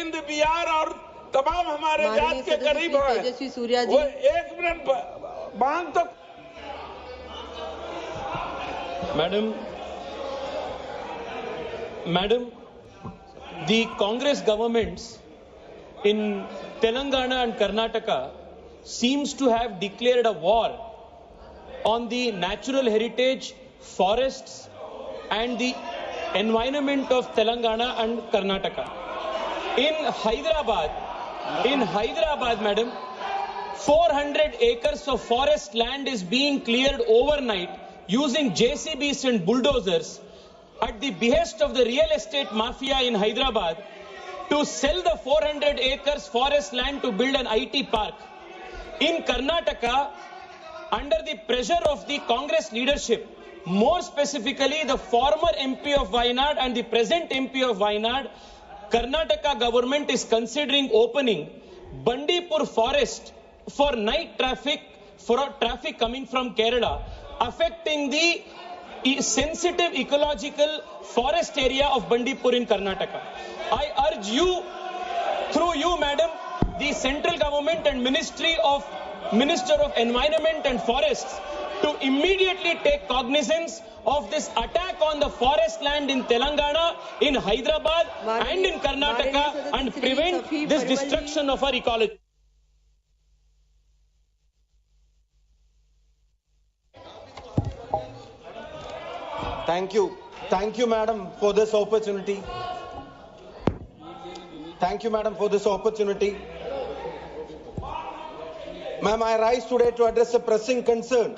सिंध, बिहार और तमाम हमारे जात के करीब है। तेजस्वी सूर्या जी, वो 1 मिनट मांग तो। Madam, the Congress governments in Telangana and Karnataka seems to have declared a war on the natural heritage, forests and the environment of Telangana and Karnataka. In Hyderabad, madam, 400 acres of forest land is being cleared overnight using JCBs and bulldozers at the behest of the real estate mafia in Hyderabad to sell the 400 acres forest land to build an IT park. In Karnataka, under the pressure of the Congress leadership, more specifically the former MP of Wayanad and the present MP of Wayanad, Karnataka government is considering opening Bandipur forest for night traffic, for traffic coming from Kerala, affecting the sensitive ecological forest area of Bandipur in Karnataka. I urge you, through you, madam, the central government and Minister of Environment and Forests to immediately take cognizance of this attack on the forest land in Telangana, in Hyderabad and in Karnataka and prevent this destruction of our ecology. Thank you, madam, for this opportunity. Thank you, madam, for this opportunity. Ma'am, I rise today to address a pressing concern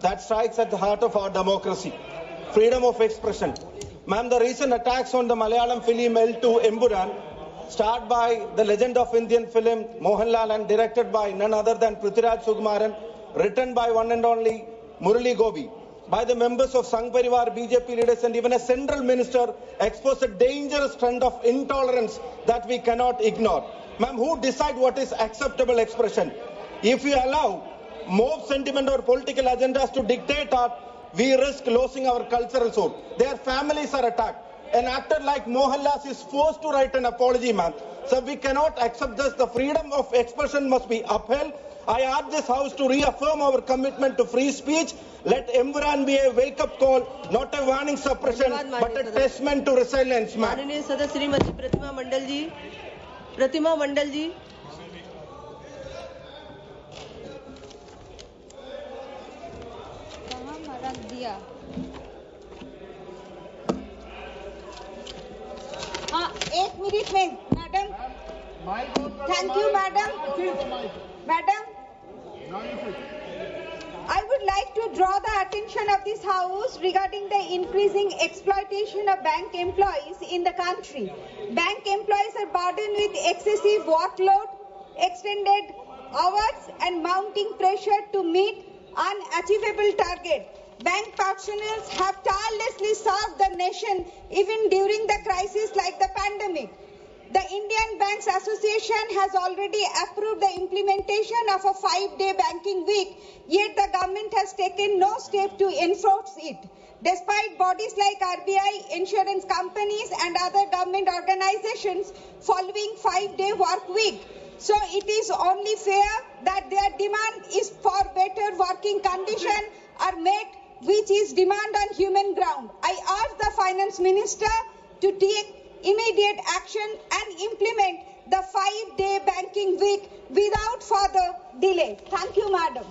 that strikes at the heart of our democracy, freedom of expression. Ma'am, the recent attacks on the Malayalam film L2 Emburan, starred by the legend of Indian film Mohanlal and directed by none other than Prithviraj Sukumaran, written by one and only Murali Gopi, by the members of Sangh Parivar, BJP leaders and even a central minister, expose a dangerous trend of intolerance that we cannot ignore. Ma'am, who decide what is acceptable expression? If we allow mob sentiment or political agendas to dictate art, we risk losing our cultural soul. Their families are attacked. An actor like Mohanlal is forced to write an apology, ma'am. So we cannot accept this. The freedom of expression must be upheld. I ask this House to reaffirm our commitment to free speech. Let Emburan be a wake-up call, not a warning suppression, but a testament to resilience, ma'am. माननीय सदस्य श्रीमती प्रतिमा मंडल जी, रख दिया। हाँ, 1 minute में madam. Thank you madam. I would like to draw the attention of this House regarding the increasing exploitation of bank employees in the country. Bank employees are burdened with excessive workload, extended hours and mounting pressure to meet unachievable targets. Bank personnel have tirelessly served the nation even during the crisis like the pandemic. The Indian Banks Association has already approved the implementation of a 5-day banking week, yet the government has taken no step to enforce it. Despite bodies like RBI, insurance companies and other government organizations following 5-day work week. So it is only fair that their demand is for better working conditions are met, which is demand on human ground. I urge the Finance Minister to take immediate action and implement the 5-day banking week without further delay. Thank you, madam.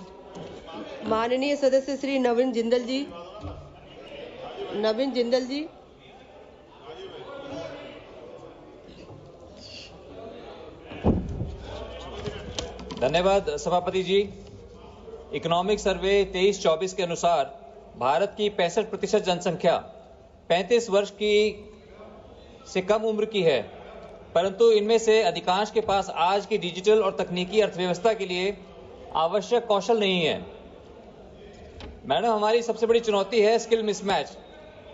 माननीय सदस्य श्री नवीन जिंदल जी। धन्यवाद सभापति जी। Economic survey 23-24 के अनुसार भारत की 65% जनसंख्या 35 वर्ष की से कम उम्र की है, परंतु इनमें से अधिकांश के पास आज की डिजिटल और तकनीकी अर्थव्यवस्था के लिए आवश्यक कौशल नहीं है। मैडम, हमारी सबसे बड़ी चुनौती है स्किल मिसमैच।